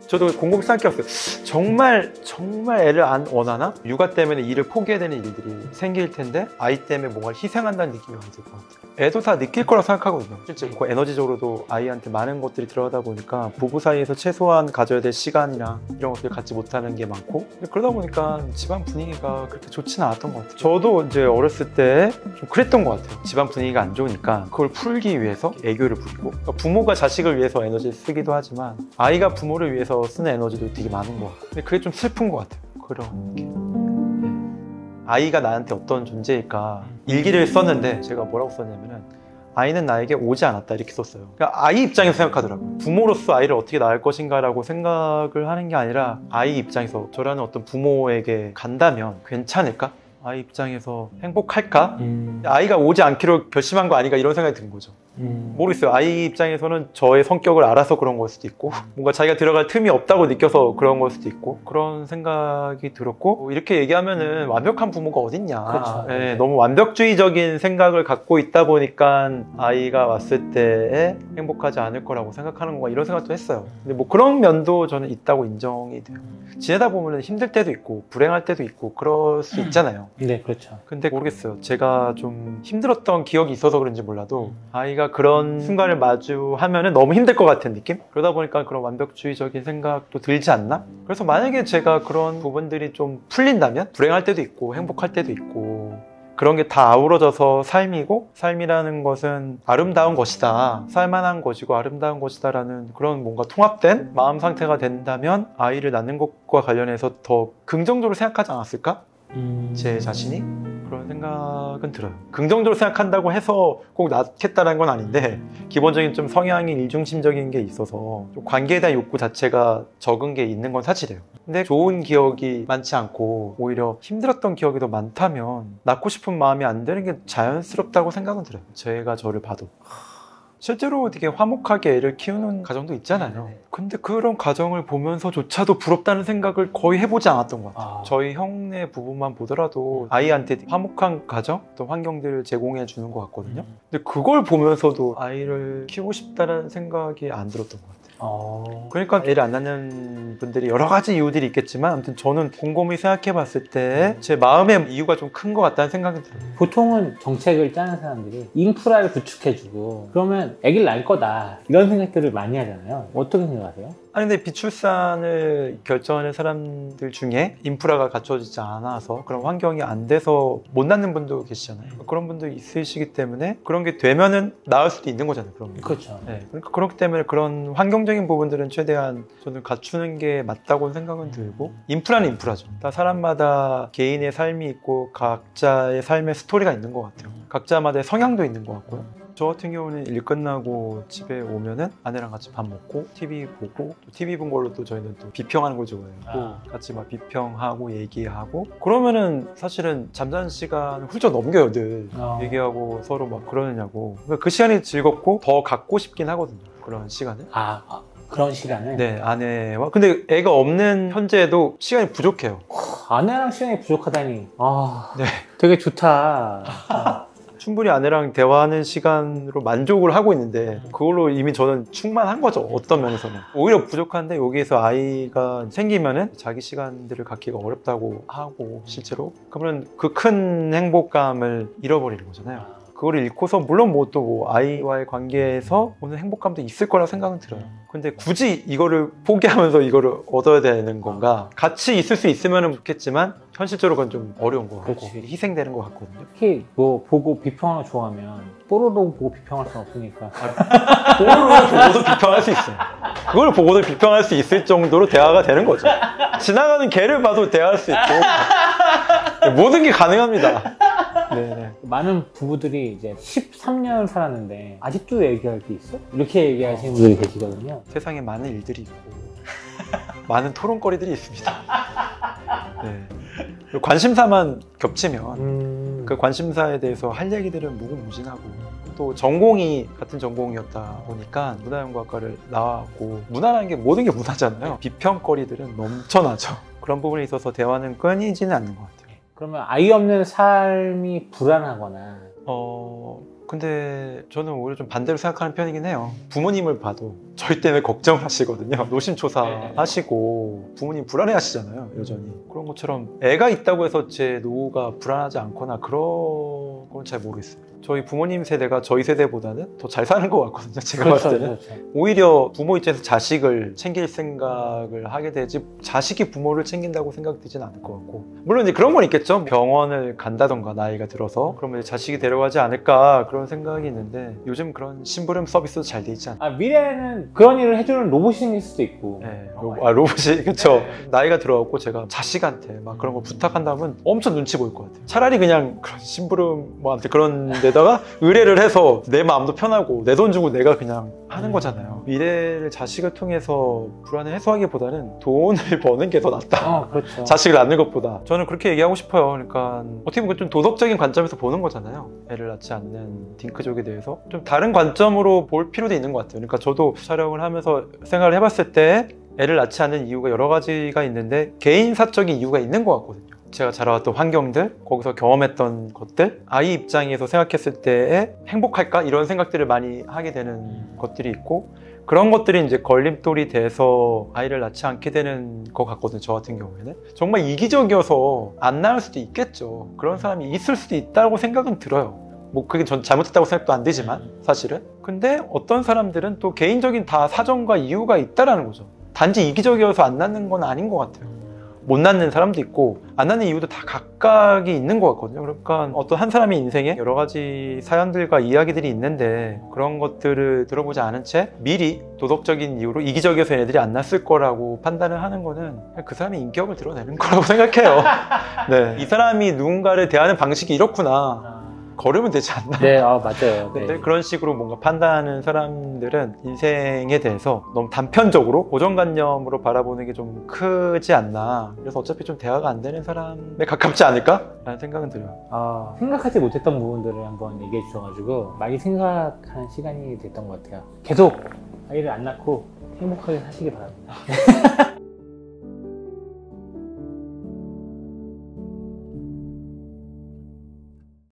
저도 곰곰이 생각해봤어요. 정말 애를 안 원하나? 육아 때문에 일을 포기해야 되는 일들이 생길 텐데 아이 때문에 뭔가를 희생한다는 느낌이 많이 들 것 같아요. 애도 다 느낄 거라고 생각하거든요. 실제 그 에너지적으로도 아이한테 많은 것들이 들어가다 보니까 부부 사이에서 최소한 가져야 될 시간이나 이런 것들을 갖지 못하는 게 많고, 그러다 보니까 집안 분위기가 그렇게 좋지는 않았던 것 같아요. 저도 이제 어렸을 때 좀 그랬던 것 같아요. 집안 분위기가 안 좋으니까 그걸 풀기 위해서 애교를 부리고, 그러니까 부모가 자식을 위해서 에너지를 쓰기도 하지만 아이가 부모를 위해서 쓰는 에너지도 되게 많은 것 같아요. 근데 그게 좀 슬픈 것 같아요. 그런 게. 아이가 나한테 어떤 존재일까 일기를 썼는데 제가 뭐라고 썼냐면은 아이는 나에게 오지 않았다 이렇게 썼어요. 그러니까 아이 입장에서 생각하더라고요. 부모로서 아이를 어떻게 낳을 것인가 라고 생각을 하는 게 아니라 아이 입장에서 저라는 어떤 부모에게 간다면 괜찮을까? 아이 입장에서 행복할까? 아이가 오지 않기로 결심한 거 아닌가 이런 생각이 든 거죠. 모르겠어요. 아이 입장에서는 저의 성격을 알아서 그런 걸 수도 있고 뭔가 자기가 들어갈 틈이 없다고 느껴서 그런 걸 수도 있고 그런 생각이 들었고, 이렇게 얘기하면은 완벽한 부모가 어딨냐. 그렇죠. 네, 너무 완벽주의적인 생각을 갖고 있다 보니까 아이가 왔을 때에 행복하지 않을 거라고 생각하는 건가 이런 생각도 했어요. 근데 뭐 그런 면도 저는 있다고 인정이 돼요. 지내다 보면 힘들 때도 있고 불행할 때도 있고 그럴 수 있잖아요. 네, 그렇죠. 근데 모르겠어요. 제가 좀 힘들었던 기억이 있어서 그런지 몰라도 아이가 그런 순간을 마주하면은 너무 힘들 것 같은 느낌? 그러다 보니까 그런 완벽주의적인 생각도 들지 않나? 그래서 만약에 제가 그런 부분들이 좀 풀린다면 불행할 때도 있고 행복할 때도 있고 그런 게 다 아우러져서 삶이고, 삶이라는 것은 아름다운 것이다, 살만한 것이고 아름다운 것이다 라는 그런 뭔가 통합된 마음 상태가 된다면 아이를 낳는 것과 관련해서 더 긍정적으로 생각하지 않았을까? 제 자신이? 그런 생각은 들어요. 긍정적으로 생각한다고 해서 꼭 낳겠다는 건 아닌데 기본적인 좀 성향이 일중심적인 게 있어서 좀 관계에 대한 욕구 자체가 적은 게 있는 건 사실이에요. 근데 좋은 기억이 많지 않고 오히려 힘들었던 기억이 더 많다면 낳고 싶은 마음이 안 드는 게 자연스럽다고 생각은 들어요. 제가 저를 봐도. 실제로 되게 화목하게 애를 키우는 가정도 있잖아요. 근데 그런 가정을 보면서조차도 부럽다는 생각을 거의 해보지 않았던 것 같아요. 저희 형네 부부만 보더라도 아이한테 화목한 가정, 어떤 환경들을 제공해 주는 것 같거든요. 근데 그걸 보면서도 아이를 키우고 싶다는 생각이 안 들었던 것 같아요. 그러니까 애를 안 낳는 분들이 여러 가지 이유들이 있겠지만 아무튼 저는 곰곰이 생각해 봤을 때 제 마음의 이유가 좀 큰 것 같다는 생각이 들어요. 보통은 정책을 짜는 사람들이 인프라를 구축해주고 그러면 아기를 낳을 거다 이런 생각들을 많이 하잖아요. 어떻게 생각하세요? 아니 근데 비출산을 결정하는 사람들 중에 인프라가 갖춰지지 않아서 그런 환경이 안 돼서 못 낳는 분도 계시잖아요. 그런 분도 있으시기 때문에 그런 게 되면은 나을 수도 있는 거잖아요. 그런 게. 그렇죠. 네. 그러니까 그렇기 때문에 그런 환경적인 부분들은 최대한 저는 갖추는 게 맞다고 생각은 들고, 인프라는 인프라죠. 다 사람마다 개인의 삶이 있고 각자의 삶의 스토리가 있는 것 같아요. 각자마다의 성향도 있는 것 같고요. 저 같은 경우는 일 끝나고 집에 오면은 아내랑 같이 밥 먹고 TV 보고, 또 TV 본 걸로 또 저희는 또 비평하는 걸 좋아해요. 같이 막 비평하고 얘기하고 그러면은 사실은 잠자는 시간 훌쩍 넘겨요. 늘 얘기하고 서로 막 그러느냐고. 그러니까 그 시간이 즐겁고 더 갖고 싶긴 하거든요. 그런 시간을. 그런 시간을? 네, 아내와. 근데 애가 없는 현재에도 시간이 부족해요. 아내랑 시간이 부족하다니. 네. 되게 좋다. 충분히 아내랑 대화하는 시간으로 만족을 하고 있는데 그걸로 이미 저는 충만한 거죠. 어떤 면에서는. 오히려 부족한데 여기에서 아이가 생기면은 자기 시간들을 갖기가 어렵다고 하고 실제로. 그러면 그 큰 행복감을 잃어버리는 거잖아요. 그거를 잃고서 물론 뭐 또 뭐 아이와의 관계에서 오는 행복감도 있을 거라 생각은 들어요. 근데 굳이 이거를 포기하면서 이거를 얻어야 되는 건가? 같이 있을 수 있으면 좋겠지만 현실적으로 그건 좀 어려운 것 같고 희생되는 것 같거든요. 특히 뭐 보고 비평을 좋아하면 뽀로로 보고 비평할 수는 없으니까. 뽀로로를 보고도 비평할 수 있어요. 그걸 보고도 비평할 수 있을 정도로 대화가 되는 거죠. 지나가는 개를 봐도 대화할 수 있고 모든 게 가능합니다. 네네. 많은 부부들이 이제 13년을 살았는데 아직도 얘기할 게 있어? 이렇게 얘기하시는 분들이 계시거든요. 세상에 많은 일들이 있고 많은 토론거리들이 있습니다. 네. 관심사만 겹치면 그 관심사에 대해서 할 얘기들은 무궁무진하고, 또 전공이 같은 전공이었다 보니까 문화연구학과를 나왔고, 문화라는 게 모든 게 문화잖아요. 비평거리들은 넘쳐나죠. 그런 부분에 있어서 대화는 끊이지는 않는 것 같아요. 그러면 아이 없는 삶이 불안하거나 근데 저는 오히려 좀 반대로 생각하는 편이긴 해요. 부모님을 봐도 저희 때문에 걱정하시거든요. 노심초사 하시고 부모님 불안해 하시잖아요, 여전히. 그런 것처럼 애가 있다고 해서 제 노후가 불안하지 않거나 그런 건 잘 모르겠어요. 저희 부모님 세대가 저희 세대보다는 더 잘 사는 것 같거든요, 제가 봤을 때는. 그렇죠. 오히려 부모 입장에서 자식을 챙길 생각을 하게 되지 자식이 부모를 챙긴다고 생각되진 않을 것 같고, 물론 이제 그런 건 있겠죠. 병원을 간다던가 나이가 들어서 그러면 이제 자식이 데려가지 않을까 그런 생각이 있는데, 요즘 그런 심부름 서비스도 잘 돼 있지 않나요? 미래에는 그런 일을 해주는 로봇이 생길 수도 있고. 네, 로봇이 그쵸. 나이가 들어갖고 제가 자식한테 막 그런 거 부탁한다면 엄청 눈치 보일 것 같아요. 차라리 그냥 그런 심부름 뭐 아무튼 그런 데다가 의뢰를 해서 내 마음도 편하고 내 돈 주고 내가 그냥 하는 거잖아요. 미래를 자식을 통해서 불안을 해소하기보다는 돈을 버는 게 더 낫다. 그렇죠. 자식을 낳는 것보다. 저는 그렇게 얘기하고 싶어요. 그러니까 어떻게 보면 좀 도덕적인 관점에서 보는 거잖아요. 애를 낳지 않는 딩크족에 대해서 좀 다른 관점으로 볼 필요도 있는 것 같아요. 그러니까 저도 촬영을 하면서 생각을 해봤을 때 애를 낳지 않는 이유가 여러 가지가 있는데 개인사적인 이유가 있는 것 같거든요. 제가 자라왔던 환경들, 거기서 경험했던 것들, 아이 입장에서 생각했을 때에 행복할까? 이런 생각들을 많이 하게 되는 것들이 있고, 그런 것들이 이제 걸림돌이 돼서 아이를 낳지 않게 되는 것 같거든요, 저 같은 경우에는. 정말 이기적이어서 안 낳을 수도 있겠죠. 그런 사람이 있을 수도 있다고 생각은 들어요. 뭐 그게 전 잘못했다고 생각도 안 되지만 사실은. 근데 어떤 사람들은 또 개인적인 다 사정과 이유가 있다라는 거죠. 단지 이기적이어서 안 낳는 건 아닌 것 같아요. 못 낳는 사람도 있고 안 낳는 이유도 다 각각이 있는 것 같거든요. 그러니까 어떤 한 사람의 인생에 여러 가지 사연들과 이야기들이 있는데, 그런 것들을 들어보지 않은 채 미리 도덕적인 이유로 이기적이어서 얘네들이 안 낳았을 거라고 판단을 하는 거는 그 사람의 인격을 드러내는 거라고 생각해요. 네. 이 사람이 누군가를 대하는 방식이 이렇구나, 걸으면 되지 않나? 네, 맞아요. 근데 네. 그런 식으로 뭔가 판단하는 사람들은 인생에 대해서 너무 단편적으로 고정관념으로 바라보는 게 좀 크지 않나. 그래서 어차피 좀 대화가 안 되는 사람에 가깝지 않을까? 라는 생각은 들어요. 생각하지 못했던 부분들을 한번 얘기해 주셔가지고 많이 생각하는 시간이 됐던 것 같아요. 계속 아이를 안 낳고 행복하게 사시기 바랍니다.